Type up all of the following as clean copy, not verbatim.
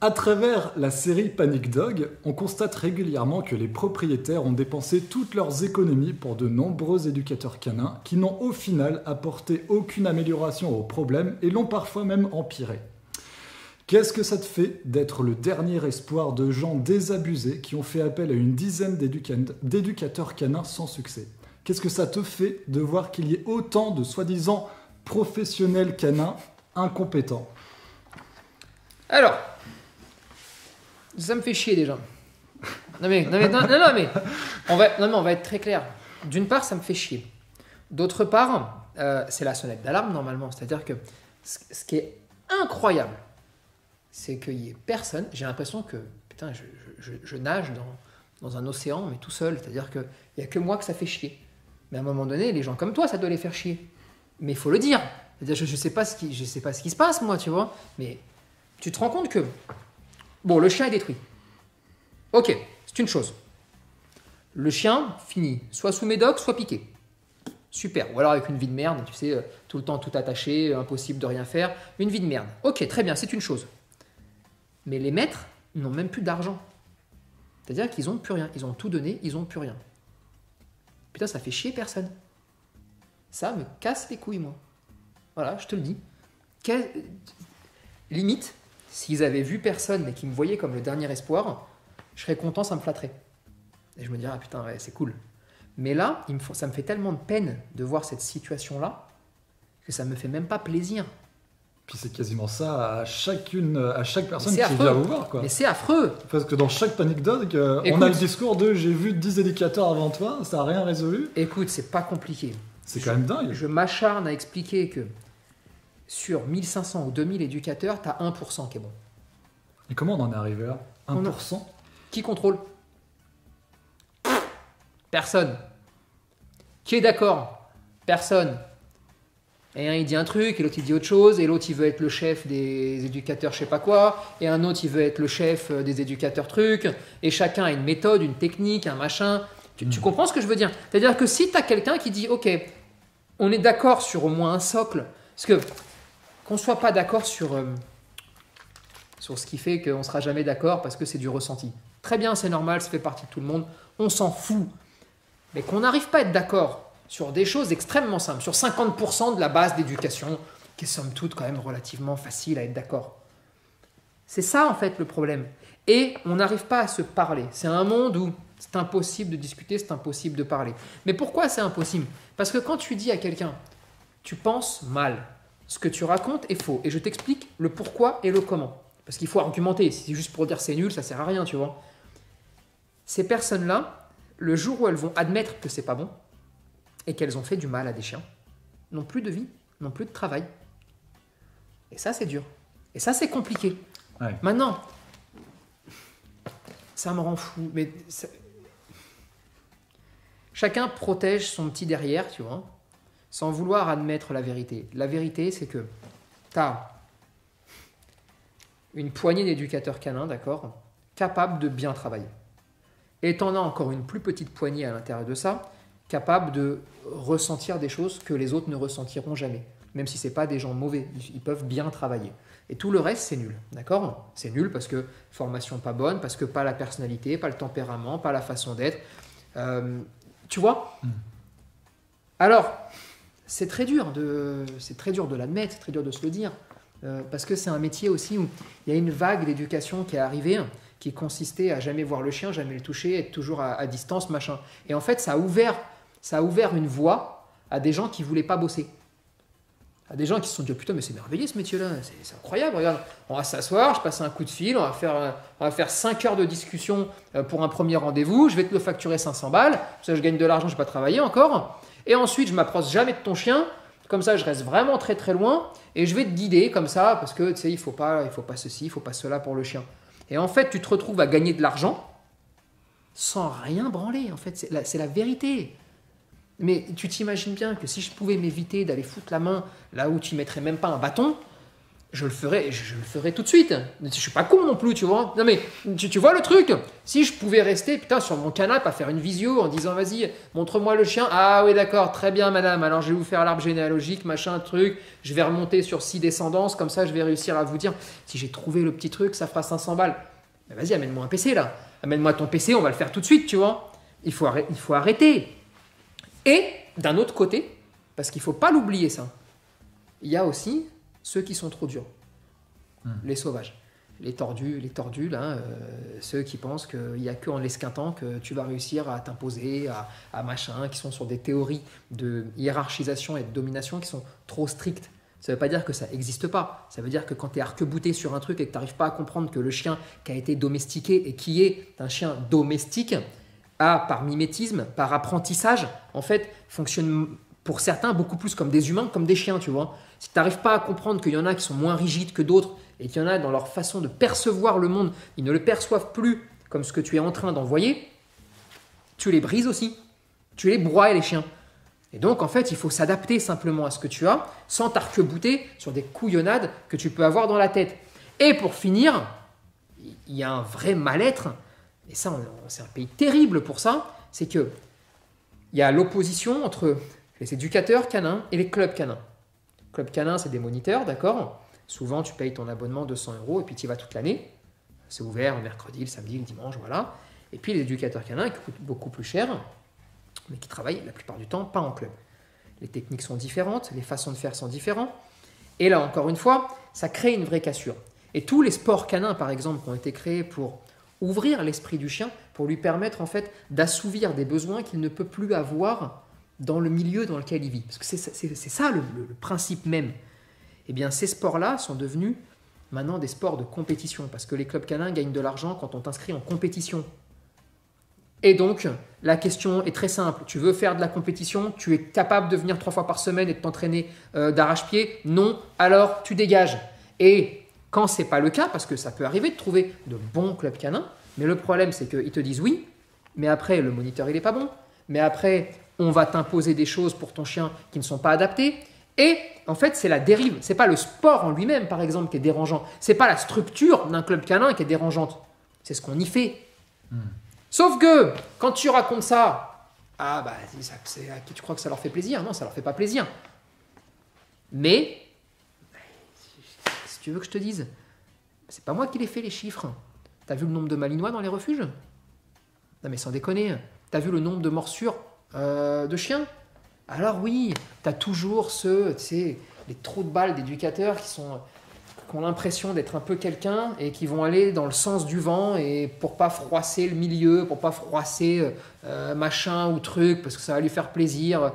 À travers la série Panic Dog, on constate régulièrement que les propriétaires ont dépensé toutes leurs économies pour de nombreux éducateurs canins qui n'ont au final apporté aucune amélioration au problème et l'ont parfois même empiré. Qu'est-ce que ça te fait d'être le dernier espoir de gens désabusés qui ont fait appel à une dizaine d'éducateurs canins sans succès? Qu'est-ce que ça te fait de voir qu'il y ait autant de soi-disant professionnels canins incompétents? Alors, ça me fait chier déjà. Non mais on va être très clair. D'une part, ça me fait chier. D'autre part, c'est la sonnette d'alarme normalement. C'est-à-dire que ce qui est incroyable, c'est qu'il n'y ait personne. J'ai l'impression que putain, je nage dans un océan, mais tout seul. C'est-à-dire qu'il n'y a que moi que ça fait chier. Mais à un moment donné, les gens comme toi, ça doit les faire chier. Mais il faut le dire. C'est-à-dire, je sais pas ce qui se passe, moi, tu vois. Mais tu te rends compte que bon, le chien est détruit. Ok, c'est une chose. Le chien finit soit sous médoc, soit piqué. Super. Ou alors avec une vie de merde, tu sais, tout le temps tout attaché, impossible de rien faire. Une vie de merde. Ok, très bien, c'est une chose. Mais les maîtres n'ont même plus d'argent. C'est-à-dire qu'ils n'ont plus rien. Ils ont tout donné, ils n'ont plus rien. Putain, ça fait chier personne. Ça me casse les couilles, moi. Voilà, je te le dis. Limite, s'ils avaient vu personne mais qu'ils me voyaient comme le dernier espoir, je serais content, ça me flatterait. Et je me dirais, ah putain, ouais, c'est cool. Mais là, ça me fait tellement de peine de voir cette situation-là que ça me fait même pas plaisir. Puis c'est quasiment ça à chaque personne qui vient vous voir, quoi. Mais c'est affreux. Parce que dans chaque Panic Dog, on a le discours de j'ai vu 10 éducateurs avant toi, ça n'a rien résolu. Écoute, c'est pas compliqué. C'est quand même dingue. Je m'acharne à expliquer que sur 1500 ou 2000 éducateurs, tu as 1% qui est bon. Et comment on en est arrivé là? 1%? Qui contrôle? Personne. Qui est d'accord? Personne. Et un il dit un truc, et l'autre il dit autre chose, et l'autre il veut être le chef des éducateurs je sais pas quoi, et un autre il veut être le chef des éducateurs trucs, et chacun a une méthode, une technique, un machin. Tu comprends ce que je veux dire? C'est-à-dire que si tu as quelqu'un qui dit ok, on est d'accord sur au moins un socle, parce que qu'on soit pas d'accord sur ce qui fait qu'on sera jamais d'accord parce que c'est du ressenti. Très bien, c'est normal, ça fait partie de tout le monde, on s'en fout. Mais qu'on n'arrive pas à être d'accord sur des choses extrêmement simples, sur 50% de la base d'éducation, qui est somme toute quand même relativement facile à être d'accord. C'est ça en fait le problème. Et on n'arrive pas à se parler. C'est un monde où c'est impossible de discuter, c'est impossible de parler. Mais pourquoi c'est impossible? Parce que quand tu dis à quelqu'un, tu penses mal, ce que tu racontes est faux. Et je t'explique le pourquoi et le comment. Parce qu'il faut argumenter. Si c'est juste pour dire c'est nul, ça sert à rien, tu vois. Ces personnes-là, le jour où elles vont admettre que c'est pas bon et qu'elles ont fait du mal à des chiens, n'ont plus de vie, n'ont plus de travail. Et ça, c'est dur. Et ça, c'est compliqué. Ouais. Maintenant, ça me rend fou. Mais chacun protège son petit derrière, tu vois, sans vouloir admettre la vérité. La vérité, c'est que tu as une poignée d'éducateurs canins, d'accord, capables de bien travailler. Et tu en as encore une plus petite poignée à l'intérieur de ça, capable de ressentir des choses que les autres ne ressentiront jamais. Même si ce n'est pas des gens mauvais, ils peuvent bien travailler. Et tout le reste, c'est nul, d'accord? C'est nul parce que formation pas bonne, parce que pas la personnalité, pas le tempérament, pas la façon d'être. Tu vois? Alors, c'est très dur de l'admettre, c'est très dur de se le dire. Parce que c'est un métier aussi où il y a une vague d'éducation qui est arrivée, qui consistait à jamais voir le chien, jamais le toucher, être toujours à distance, machin. Et en fait, ça a ouvert une voie à des gens qui ne voulaient pas bosser. À des gens qui se sont dit, oh, putain, mais c'est merveilleux ce métier-là, c'est incroyable, regarde, on va s'asseoir, je passe un coup de fil, on va faire 5 heures de discussion pour un premier rendez-vous, je vais te le facturer 500 balles, ça je gagne de l'argent, je ne vais pas travailler encore, et ensuite je ne m'approche jamais de ton chien, comme ça je reste vraiment très très loin, et je vais te guider comme ça, parce que tu sais, il faut pas ceci, il ne faut pas cela pour le chien. Et en fait, tu te retrouves à gagner de l'argent sans rien branler, en fait, c'est la vérité. Mais tu t'imagines bien que si je pouvais m'éviter d'aller foutre la main là où tu ne mettrais même pas un bâton, je le ferai tout de suite. Je suis pas con non plus, tu vois. Non mais, tu vois le truc? Si je pouvais rester, putain, sur mon canapé à faire une visio en disant, vas-y, montre-moi le chien. Ah oui, d'accord, très bien, madame. Alors, je vais vous faire l'arbre généalogique, machin, truc. Je vais remonter sur 6 descendances. Comme ça, je vais réussir à vous dire, si j'ai trouvé le petit truc, ça fera 500 balles. Mais vas-y, amène-moi un PC, là. Amène-moi ton PC, on va le faire tout de suite, tu vois. Il faut arrêter. Et, d'un autre côté, parce qu'il ne faut pas l'oublier, ça, il y a aussi ceux qui sont trop durs, les sauvages, les tordus là, ceux qui pensent qu'il n'y a qu'en l'esquintant que tu vas réussir à t'imposer, à machin, qui sont sur des théories de hiérarchisation et de domination qui sont trop strictes. Ça ne veut pas dire que ça n'existe pas. Ça veut dire que quand tu es arc-bouté sur un truc et que tu n'arrives pas à comprendre que le chien qui a été domestiqué et qui est un chien domestique a, par mimétisme, par apprentissage, en fait, fonctionne pour certains beaucoup plus comme des humains, comme des chiens, tu vois. Si tu n'arrives pas à comprendre qu'il y en a qui sont moins rigides que d'autres et qu'il y en a dans leur façon de percevoir le monde, ils ne le perçoivent plus comme ce que tu es en train d'envoyer, tu les brises aussi. Tu les broies, les chiens. Et donc, en fait, il faut s'adapter simplement à ce que tu as sans t'arc-bouter sur des couillonnades que tu peux avoir dans la tête. Et pour finir, il y a un vrai mal-être, et ça, c'est un pays terrible pour ça, c'est qu'il y a l'opposition entre les éducateurs canins et les clubs canins. Club canin, c'est des moniteurs, d'accord? Souvent, tu payes ton abonnement 200 € et puis tu y vas toute l'année. C'est ouvert le mercredi, le samedi, le dimanche, voilà. Et puis les éducateurs canins qui coûtent beaucoup plus cher, mais qui travaillent la plupart du temps pas en club. Les techniques sont différentes, les façons de faire sont différentes. Et là, encore une fois, ça crée une vraie cassure. Et tous les sports canins, par exemple, qui ont été créés pour ouvrir l'esprit du chien, pour lui permettre en fait d'assouvir des besoins qu'il ne peut plus avoir dans le milieu dans lequel il vit. Parce que c'est ça le principe même. Eh bien, ces sports-là sont devenus maintenant des sports de compétition, parce que les clubs canins gagnent de l'argent quand on t'inscrit en compétition. Et donc, la question est très simple. Tu veux faire de la compétition? Tu es capable de venir 3 fois par semaine et de t'entraîner d'arrache-pied? Non, alors tu dégages. Et quand ce n'est pas le cas, parce que ça peut arriver de trouver de bons clubs canins, mais le problème c'est qu'ils te disent oui, mais après le moniteur il n'est pas bon, mais après on va t'imposer des choses pour ton chien qui ne sont pas adaptées. Et en fait, c'est la dérive. Ce n'est pas le sport en lui-même, par exemple, qui est dérangeant. Ce n'est pas la structure d'un club canin qui est dérangeante. C'est ce qu'on y fait. Sauf que, quand tu racontes ça, ah bah, tu crois que ça leur fait plaisir? Non, ça leur fait pas plaisir. Mais, si tu veux que je te dise, c'est pas moi qui les fais, les chiffres. T'as vu le nombre de Malinois dans les refuges? Non mais sans déconner. T'as vu le nombre de morsures de chiens? Alors oui, tu as toujours ceux, tu sais, les trous de balles d'éducateurs qui ont l'impression d'être un peu quelqu'un et qui vont aller dans le sens du vent et pour pas froisser le milieu, pour pas froisser machin ou truc, parce que ça va lui faire plaisir.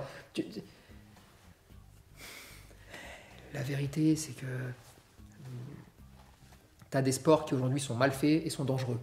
La vérité, c'est que tu as des sports qui aujourd'hui sont mal faits et sont dangereux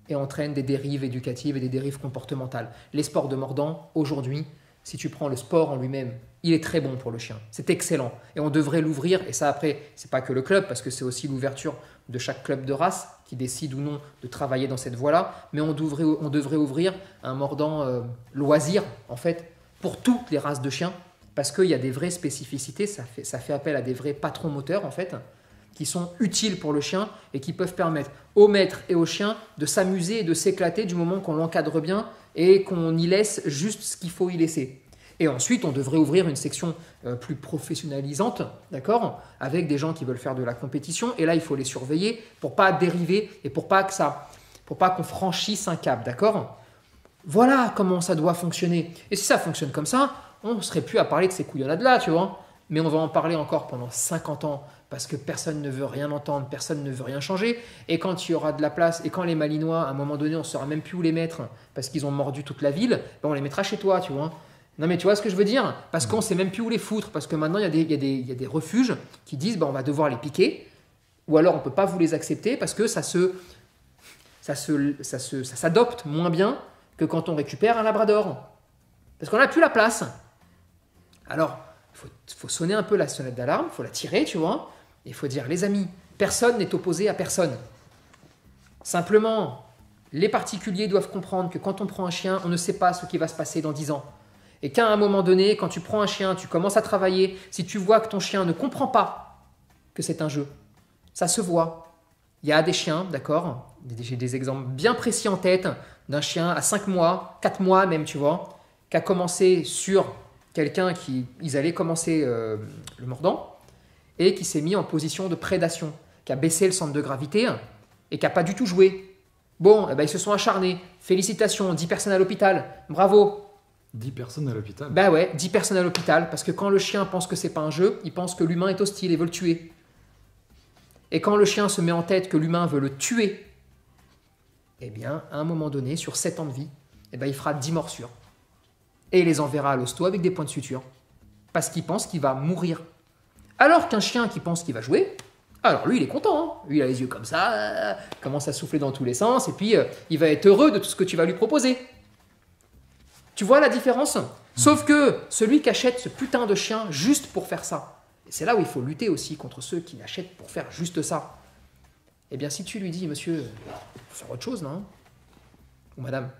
et entraînent des dérives éducatives et des dérives comportementales. Les sports de mordant, aujourd'hui, si tu prends le sport en lui-même, il est très bon pour le chien. C'est excellent. Et on devrait l'ouvrir. Et ça, après, c'est pas que le club, parce que c'est aussi l'ouverture de chaque club de race qui décide ou non de travailler dans cette voie-là. Mais on devrait ouvrir un mordant loisir, en fait, pour toutes les races de chiens, parce qu'il y a des vraies spécificités. Ça fait appel à des vrais patrons moteurs, en fait, qui sont utiles pour le chien et qui peuvent permettre au maître et au chien de s'amuser et de s'éclater du moment qu'on l'encadre bien et qu'on y laisse juste ce qu'il faut y laisser. Et ensuite, on devrait ouvrir une section plus professionnalisante, d'accord, avec des gens qui veulent faire de la compétition. Et là, il faut les surveiller pour pas dériver et pour pas qu'on franchisse un cap, d'accord? Voilà comment ça doit fonctionner. Et si ça fonctionne comme ça, on ne serait plus à parler de ces couillonnades-là, tu vois. Mais on va en parler encore pendant 50 ans parce que personne ne veut rien entendre, personne ne veut rien changer. Et quand il y aura de la place, et quand les Malinois, à un moment donné, on ne saura même plus où les mettre parce qu'ils ont mordu toute la ville, ben on les mettra chez toi, tu vois. Non mais tu vois ce que je veux dire? Parce qu'on ne sait même plus où les foutre, parce que maintenant il y a des refuges qui disent ben, on va devoir les piquer, ou alors on ne peut pas vous les accepter parce que ça s'adopte moins bien que quand on récupère un labrador. Parce qu'on n'a plus la place. Alors, il faut sonner un peu la sonnette d'alarme, il faut la tirer, tu vois. Il faut dire, les amis, personne n'est opposé à personne. Simplement, les particuliers doivent comprendre que quand on prend un chien, on ne sait pas ce qui va se passer dans 10 ans. Et qu'à un moment donné, quand tu prends un chien, tu commences à travailler, si tu vois que ton chien ne comprend pas que c'est un jeu, Ça se voit. Il y a des chiens, d'accord? J'ai des exemples bien précis en tête d'un chien à 5 mois, 4 mois même, tu vois, qui a commencé sur quelqu'un qui, ils allaient commencer le mordant et qui s'est mis en position de prédation, qui a baissé le centre de gravité et qui n'a pas du tout joué. Bon, eh ben, ils se sont acharnés. Félicitations, 10 personnes à l'hôpital. Bravo. 10 personnes à l'hôpital. Bah ouais, 10 personnes à l'hôpital, parce que quand le chien pense que c'est pas un jeu, il pense que l'humain est hostile et veut le tuer. Et quand le chien se met en tête que l'humain veut le tuer, eh bien, à un moment donné, sur 7 ans de vie, eh ben, il fera 10 morsures. Et il les enverra à l'hosto avec des points de suture. Parce qu'il pense qu'il va mourir. Alors qu'un chien qui pense qu'il va jouer, alors lui, il est content. Hein. Lui, il a les yeux comme ça, commence à souffler dans tous les sens, et puis il va être heureux de tout ce que tu vas lui proposer. Tu vois la différence? Sauf que celui qui achète ce putain de chien juste pour faire ça, et c'est là où il faut lutter aussi contre ceux qui l'achètent pour faire juste ça. Eh bien, si tu lui dis, monsieur, il faut faire autre chose, non? Ou madame,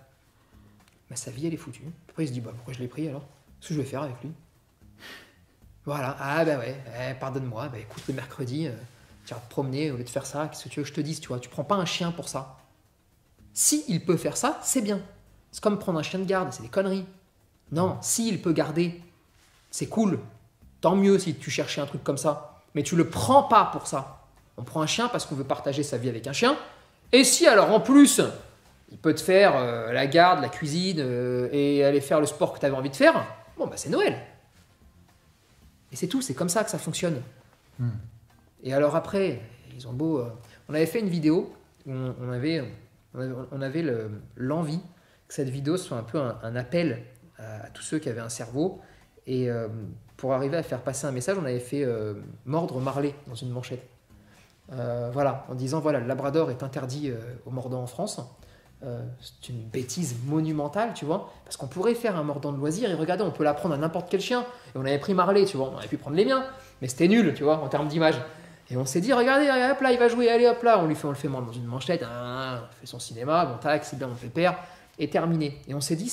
bah, sa vie, elle est foutue. Après, il se dit, bah, pourquoi je l'ai pris alors? Qu'est-ce que je vais faire avec lui? Voilà, ah bah ouais, pardonne-moi, bah, écoute, le mercredi, tu vas te promener au lieu de faire ça, qu'est-ce que tu veux que je te dise, tu vois? Tu prends pas un chien pour ça. Si il peut faire ça, c'est bien. C'est comme prendre un chien de garde, c'est des conneries. Non, s'il peut garder, c'est cool. Tant mieux si tu cherchais un truc comme ça. Mais tu le prends pas pour ça. On prend un chien parce qu'on veut partager sa vie avec un chien. Et si alors en plus, il peut te faire la garde, la cuisine et aller faire le sport que tu avais envie de faire, bon bah c'est Noël. Et c'est tout, c'est comme ça que ça fonctionne. Et alors après, ils ont beau... on avait fait une vidéo où on avait l'envie que cette vidéo soit un peu un appel à tous ceux qui avaient un cerveau. Et pour arriver à faire passer un message, on avait fait mordre Marley dans une manchette. Voilà, en disant, voilà, le labrador est interdit aux mordants en France. C'est une bêtise monumentale, tu vois, parce qu'on pourrait faire un mordant de loisir et regardez, on peut l'apprendre à n'importe quel chien. Et on avait pris Marley, tu vois, on aurait pu prendre les miens, mais c'était nul, tu vois, en termes d'image. Et on s'est dit, regardez, hop là, il va jouer, allez hop là, on le fait mordre dans une manchette, on fait son cinéma, bon tac, c'est bien, on fait père, et terminé. Et on s'est dit,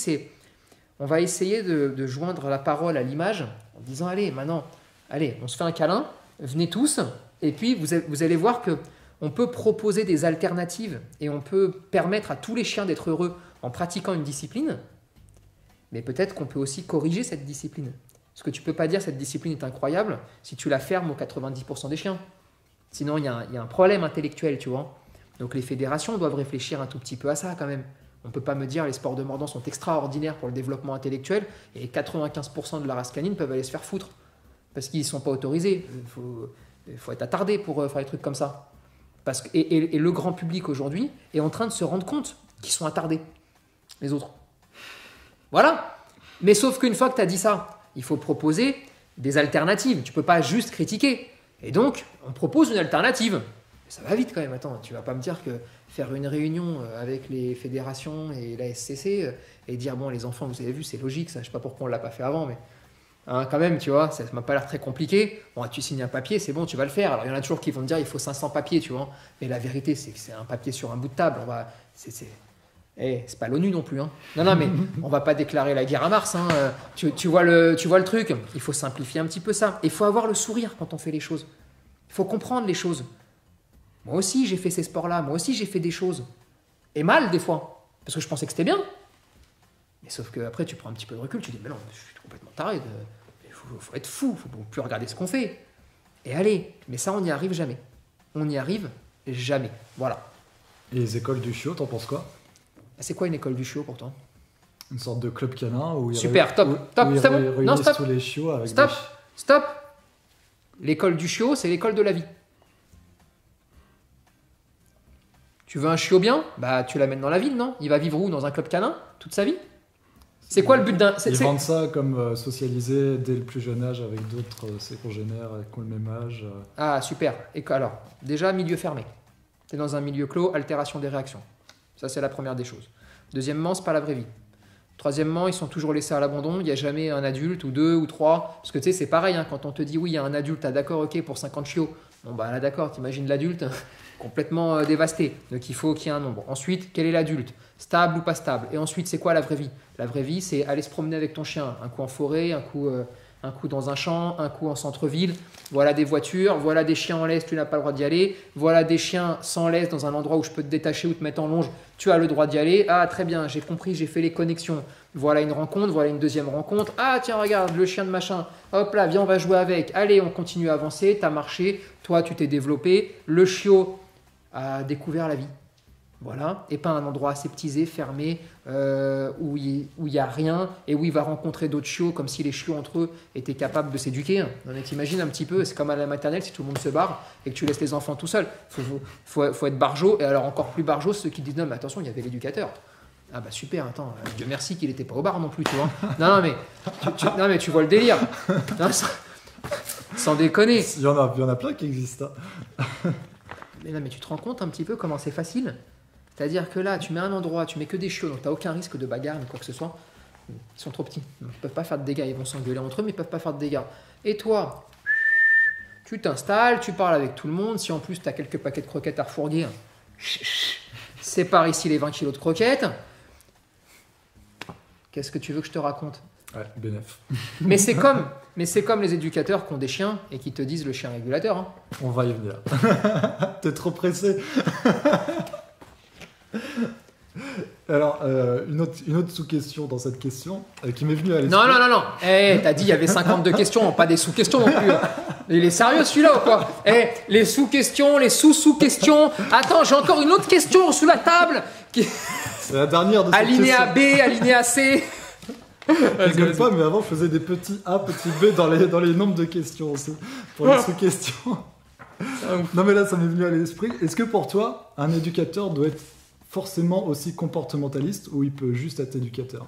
on va essayer de joindre la parole à l'image en disant, allez, maintenant, allez, on se fait un câlin, venez tous, et puis vous allez voir que on peut proposer des alternatives et on peut permettre à tous les chiens d'être heureux en pratiquant une discipline, mais peut-être qu'on peut aussi corriger cette discipline. Parce que tu ne peux pas dire cette discipline est incroyable si tu la fermes aux 90% des chiens. Sinon, il y a un problème intellectuel, tu vois. Donc les fédérations doivent réfléchir un tout petit peu à ça quand même. On ne peut pas me dire les sports de mordant sont extraordinaires pour le développement intellectuel et 95% de la race canine peuvent aller se faire foutre parce qu'ils ne sont pas autorisés. Il faut être attardé pour faire des trucs comme ça. Et le grand public aujourd'hui est en train de se rendre compte qu'ils sont attardés, les autres. Voilà. Mais sauf qu'une fois que tu as dit ça, il faut proposer des alternatives. Tu ne peux pas juste critiquer. Et donc, on propose une alternative. Ça va vite quand même. Attends, tu ne vas pas me dire que faire une réunion avec les fédérations et la SCC et dire, bon, les enfants, vous avez vu, c'est logique, ça. Je ne sais pas pourquoi on ne l'a pas fait avant, mais... Hein, quand même, tu vois, ça ne m'a pas l'air très compliqué. Bon, tu signes un papier, c'est bon, tu vas le faire. Alors, il y en a toujours qui vont te dire il faut 500 papiers, tu vois. Mais la vérité, c'est que c'est un papier sur un bout de table. C'est pas l'ONU non plus. Hein. Non, mais on va pas déclarer la guerre à Mars. Hein. Tu vois le truc. Il faut simplifier un petit peu ça. Il faut avoir le sourire quand on fait les choses. Il faut comprendre les choses. Moi aussi, j'ai fait ces sports-là. Moi aussi, j'ai fait des choses. Et mal, des fois. Parce que je pensais que c'était bien. Mais sauf qu'après, tu prends un petit peu de recul. Tu dis, mais non, je suis complètement taré. Il faut être fou, il ne faut plus regarder ce qu'on fait. Et allez, mais ça, on n'y arrive jamais. On n'y arrive jamais. Voilà. Et les écoles du chiot, t'en penses quoi? C'est quoi une école du chiot pour toi? Une sorte de club canin où super, top, c'est bon. Non, stop. Tous les chiots avec stop. L'école du chiot, c'est l'école de la vie. Tu veux un chiot bien? Bah, tu l'amènes dans la ville, non? Il va vivre où? Dans un club canin toute sa vie? C'est quoi le but d'un... Ils vendent ça comme socialiser dès le plus jeune âge avec d'autres ses congénères qui ont le même âge. Ah, super. Et alors, déjà, milieu fermé. Tu es dans un milieu clos, altération des réactions. Ça, c'est la première des choses. Deuxièmement, c'est pas la vraie vie. Troisièmement, ils sont toujours laissés à l'abandon. Il n'y a jamais un adulte ou deux ou trois. Parce que tu sais, c'est pareil. Hein, quand on te dit oui, il y a un adulte, ah, d'accord, ok, pour 50 chiots. Bon, bah là, d'accord, t'imagines l'adulte complètement dévasté. Donc, il faut qu'il y ait un nombre. Ensuite, quel est l'adulte? Stable ou pas stable? Et ensuite, c'est quoi la vraie vie? La vraie vie, c'est aller se promener avec ton chien. Un coup en forêt, un coup un coup dans un champ, un coup en centre-ville. Voilà des voitures, voilà des chiens en laisse, tu n'as pas le droit d'y aller. Voilà des chiens sans laisse dans un endroit où je peux te détacher ou te mettre en longe, tu as le droit d'y aller. Ah, très bien, j'ai compris, j'ai fait les connexions. Voilà une rencontre, voilà une deuxième rencontre. Ah, tiens, regarde, le chien de machin. Hop là, viens, on va jouer avec. Allez, on continue à avancer, tu as marché, toi, tu t'es développé. Le chiot a découvert la vie. Voilà, et pas un endroit aseptisé, fermé, où il n'y a rien et où il va rencontrer d'autres chiots comme si les chiots entre eux étaient capables de s'éduquer. Non, mais t'imagines un petit peu, c'est comme à la maternelle si tout le monde se barre et que tu laisses les enfants tout seuls. Faut être barjot, et alors encore plus barjot ceux qui disent non mais attention, il y avait l'éducateur. Ah bah super, attends, Dieu merci qu'il n'était pas au bar non plus, tu vois. Non mais tu vois le délire. Non, sans déconner. Il y en a plein qui existent. Mais non mais tu te rends compte un petit peu comment c'est facile. C'est-à-dire que là, tu mets un endroit, tu mets que des chiots, donc tu n'as aucun risque de bagarre ni quoi que ce soit. Ils sont trop petits, ils ne peuvent pas faire de dégâts, ils vont s'engueuler entre eux, mais ils ne peuvent pas faire de dégâts. Et toi, tu t'installes, tu parles avec tout le monde, si en plus tu as quelques paquets de croquettes à refourguer, sépare ici les 20 kilos de croquettes. Qu'est-ce que tu veux que je te raconte? Ouais, bénef. Mais c'est comme les éducateurs qui ont des chiens et qui te disent le chien régulateur. Hein. On va y venir. T'es trop pressé. Alors, une autre sous-question dans cette question qui m'est venue à l'esprit. Non. T'as dit il y avait 52 questions, pas des sous-questions non plus. Il est sérieux celui-là ou quoi? Les sous-questions, les sous-sous-questions. Attends, j'ai encore une autre question sous la table. C'est la dernière de cette alinéa B, alinéa C. Je rigole pas, mais avant je faisais des petits A, petits B dans les nombres de questions aussi, pour les sous-questions. Non mais là, ça m'est venu à l'esprit. Est-ce que pour toi, un éducateur doit être forcément aussi comportementaliste ou il peut juste être éducateur?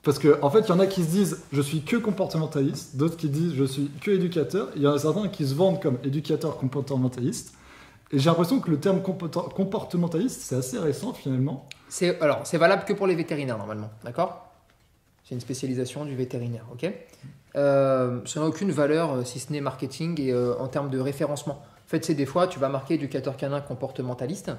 Parce que en fait, il y en a qui se disent je suis que comportementaliste, d'autres qui disent je suis que éducateur. Il y en a certains qui se vendent comme éducateur comportementaliste. Et j'ai l'impression que le terme comportementaliste, c'est assez récent finalement. C'est valable que pour les vétérinaires normalement, d'accord? C'est une spécialisation du vétérinaire, ok? Ça n'a aucune valeur si ce n'est marketing et en termes de référencement. En fait, c'est des fois, tu vas marquer éducateur canin comportementaliste.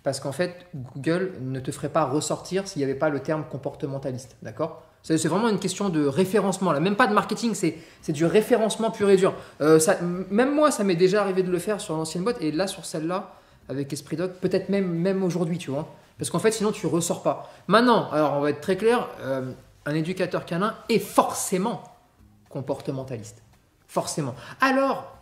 Parce qu'en fait, Google ne te ferait pas ressortir s'il n'y avait pas le terme comportementaliste, d'accord? C'est vraiment une question de référencement, là. Même pas de marketing, c'est du référencement pur et dur. Même moi, ça m'est déjà arrivé de le faire sur l'ancienne boîte, et là, sur celle-là, avec Esprit Dog, peut-être même aujourd'hui, tu vois. Parce qu'en fait, sinon, tu ne ressors pas. Maintenant, alors on va être très clair, un éducateur canin est forcément comportementaliste. Forcément. Alors,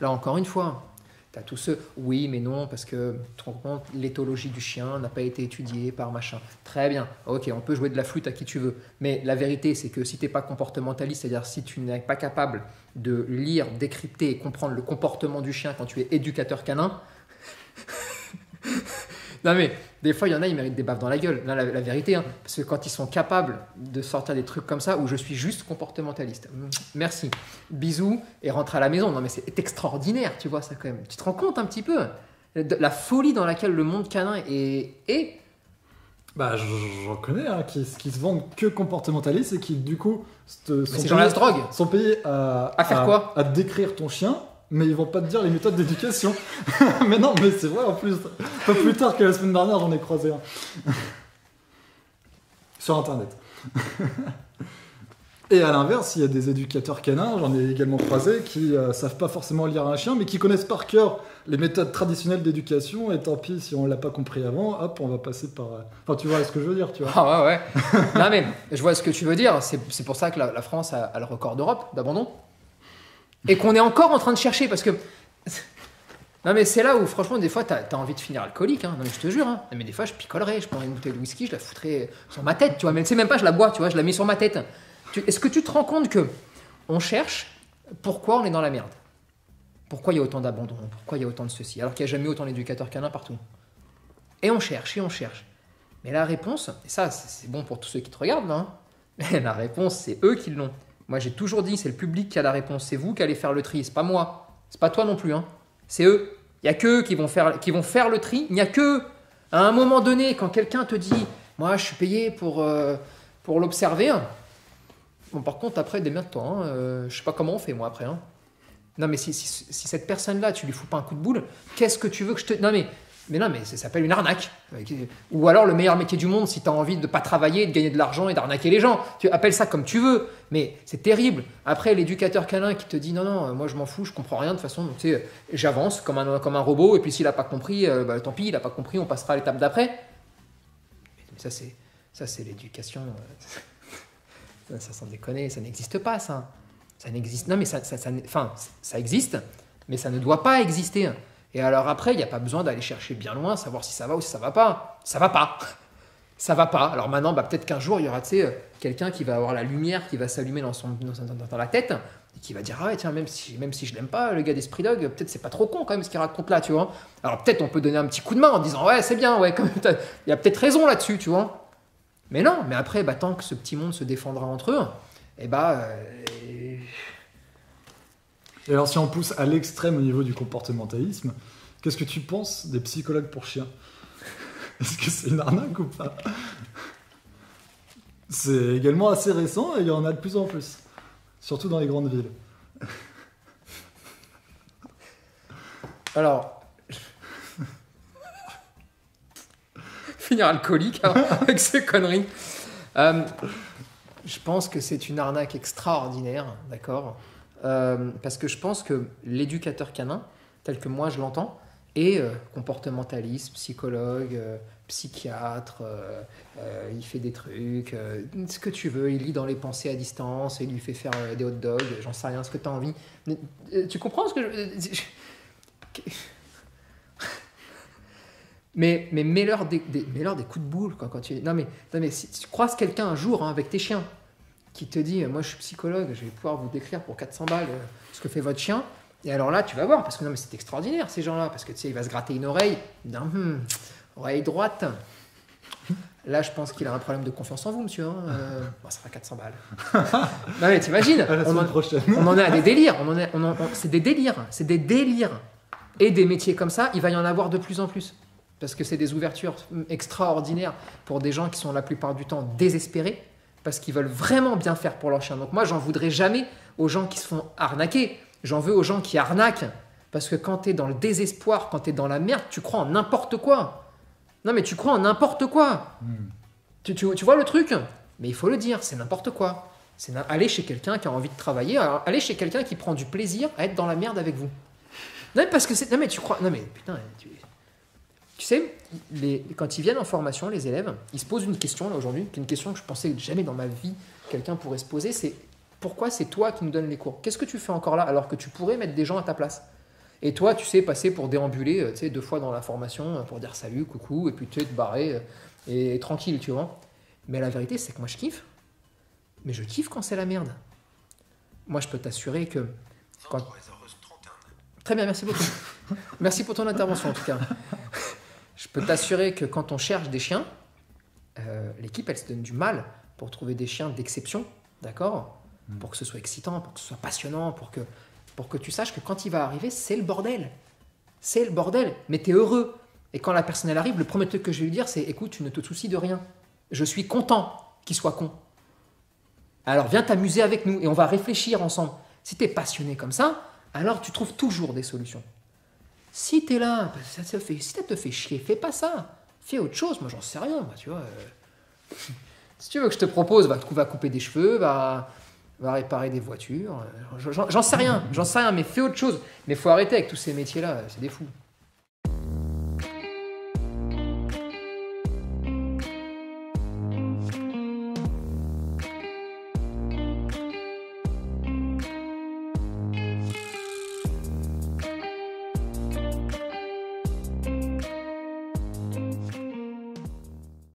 là encore une fois, tu as tous ceux, oui, mais non, parce que tu te rends compte, l'éthologie du chien n'a pas été étudiée par machin. Très bien, ok, on peut jouer de la flûte à qui tu veux. Mais la vérité, c'est que si tu n'es pas comportementaliste, c'est-à-dire si tu n'es pas capable de lire, décrypter et comprendre le comportement du chien quand tu es éducateur canin, non mais des fois il y en a, ils méritent des baffes dans la gueule. Non, la vérité, hein, parce que quand ils sont capables de sortir des trucs comme ça où je suis juste comportementaliste, merci, bisous et rentre à la maison. Non mais c'est extraordinaire, tu vois ça quand même. Tu te rends compte un petit peu de la folie dans laquelle le monde canin est. Bah j'en connais hein, qui se vendent que comportementalistes et qui du coup ces gens-là se droguent. Sont payés à faire quoi? À décrire ton chien. Mais ils vont pas te dire les méthodes d'éducation. Mais non, mais c'est vrai en plus. Pas plus tard que la semaine dernière, j'en ai croisé un. Sur Internet. Et à l'inverse, il y a des éducateurs canins, j'en ai également croisé, qui savent pas forcément lire un chien, mais qui connaissent par cœur les méthodes traditionnelles d'éducation. Et tant pis, si on l'a pas compris avant, hop, on va passer par... Enfin, tu vois ce que je veux dire, tu vois. Ah ouais. Non mais, je vois ce que tu veux dire. C'est pour ça que la France a le record d'Europe d'abandon. Et qu'on est encore en train de chercher parce que... Non mais c'est là où franchement des fois t'as envie de finir alcoolique, hein. Non mais je te jure, hein. Mais des fois je picolerais, je prendrais une bouteille de whisky, je la foutrais sur ma tête, tu vois, même pas je la bois, tu vois, je la mets sur ma tête. Est-ce que tu te rends compte que on cherche pourquoi on est dans la merde? Pourquoi il y a autant d'abandon? Pourquoi il y a autant de ceci? Alors qu'il n'y a jamais autant d'éducateurs canins partout. Et on cherche. Mais la réponse, et ça c'est bon pour tous ceux qui te regardent, hein. Mais la réponse c'est eux qui l'ont. Moi, j'ai toujours dit, c'est le public qui a la réponse. C'est vous qui allez faire le tri. C'est pas moi. C'est pas toi non plus. Hein. C'est eux. Il n'y a qu'eux qui vont faire le tri. Il n'y a qu'eux. À un moment donné, quand quelqu'un te dit « Moi, je suis payé pour l'observer. » Bon, par contre, après, démerde-toi. Hein. Je sais pas comment on fait, moi, après. Hein. Non, mais si cette personne-là, tu lui fous pas un coup de boule, qu'est-ce que tu veux que je te... Non, mais Mais non, mais ça s'appelle une arnaque. Ou alors le meilleur métier du monde si tu as envie de ne pas travailler, de gagner de l'argent et d'arnaquer les gens. Tu appelles ça comme tu veux, mais c'est terrible. Après, l'éducateur canin qui te dit non, non, moi je m'en fous, je comprends rien de toute façon, donc, tu sais, j'avance comme un robot, et puis s'il n'a pas compris, tant pis, il n'a pas compris, on passera à l'étape d'après. Mais ça, c'est l'éducation. Ça sans déconner, ça n'existe pas, ça. Ça n'existe. Non, mais ça existe, mais ça ne doit pas exister. Et alors après, il n'y a pas besoin d'aller chercher bien loin, savoir si ça va ou si ça va pas. Ça va pas. Ça va pas. Alors maintenant, peut-être qu'un jour, il y aura quelqu'un qui va avoir la lumière qui va s'allumer dans la tête et qui va dire ah ouais tiens, même si je l'aime pas, le gars d'Esprit Dog, peut-être c'est pas trop con quand même ce qu'il raconte là, tu vois. Alors peut-être on peut donner un petit coup de main en disant ouais c'est bien, ouais quand même, il y a peut-être raison là-dessus, tu vois. Mais non, mais après, tant que ce petit monde se défendra entre eux, Et alors, si on pousse à l'extrême au niveau du comportementalisme, qu'est-ce que tu penses des psychologues pour chiens? Est-ce que c'est une arnaque ou pas? C'est également assez récent et il y en a de plus en plus, surtout dans les grandes villes. Alors, finir alcoolique avec ces conneries. Je pense que c'est une arnaque extraordinaire, d'accord? Parce que je pense que l'éducateur canin, tel que moi je l'entends, est comportementaliste, psychologue, psychiatre, il fait des trucs, ce que tu veux, il lit dans les pensées à distance, il lui fait faire des hot dogs, j'en sais rien, ce que tu as envie. Tu comprends ce que mais mets-leur des coups de boule quand tu... Non mais si tu croises quelqu'un un jour avec tes chiens qui te dit moi je suis psychologue, je vais pouvoir vous décrire pour 400 balles ce que fait votre chien, et alors là tu vas voir, parce que non mais c'est extraordinaire ces gens-là, parce que tu sais il va se gratter une oreille, oreille droite, là je pense qu'il a un problème de confiance en vous monsieur, ça fera 400 balles. Non mais t'imagines, on en est à des délires, c'est des délires, et des métiers comme ça il va y en avoir de plus en plus. Parce que c'est des ouvertures extraordinaires pour des gens qui sont la plupart du temps désespérés, parce qu'ils veulent vraiment bien faire pour leur chien. Donc moi, j'en voudrais jamais aux gens qui se font arnaquer. J'en veux aux gens qui arnaquent. Parce que quand tu es dans le désespoir, quand tu es dans la merde, tu crois en n'importe quoi. Non, mais tu crois en n'importe quoi. Tu vois le truc? Mais il faut le dire, c'est n'importe quoi. C'est aller chez quelqu'un qui a envie de travailler, aller chez quelqu'un qui prend du plaisir à être dans la merde avec vous. Non, mais parce que c'est... Non, mais tu crois... Non, mais putain... Tu sais, quand ils viennent en formation, les élèves, ils se posent une question là aujourd'hui, qui est une question que je pensais que jamais dans ma vie quelqu'un pourrait se poser, c'est pourquoi c'est toi qui nous donnes les cours? Qu'est-ce que tu fais encore là alors que tu pourrais mettre des gens à ta place? Et toi, tu sais passer pour déambuler, tu sais, 2 fois dans la formation pour dire salut, coucou, et puis tu sais te barrer et tranquille, tu vois. Mais la vérité, c'est que moi je kiffe. Mais je kiffe quand c'est la merde. Moi, je peux t'assurer que quand... Très bien, merci beaucoup. Merci pour ton intervention en tout cas. Je peux t'assurer que quand on cherche des chiens, l'équipe, elle se donne du mal pour trouver des chiens d'exception, d'accord? Pour que ce soit excitant, pour que ce soit passionnant, pour que tu saches que quand il va arriver, c'est le bordel. C'est le bordel, mais t'es heureux. Et quand la personne, elle arrive, le premier truc que je vais lui dire, c'est « Écoute, tu ne te soucies de rien. Je suis content qu'il soit con. Alors viens t'amuser avec nous et on va réfléchir ensemble. » Si t'es passionné comme ça, alors tu trouves toujours des solutions. Si t'es là, si ça te fait chier, fais pas ça. Fais autre chose, moi j'en sais rien. Tu vois, si tu veux que je te propose, va couper des cheveux, va réparer des voitures. J'en sais rien, mais fais autre chose. Mais faut arrêter avec tous ces métiers-là, c'est des fous.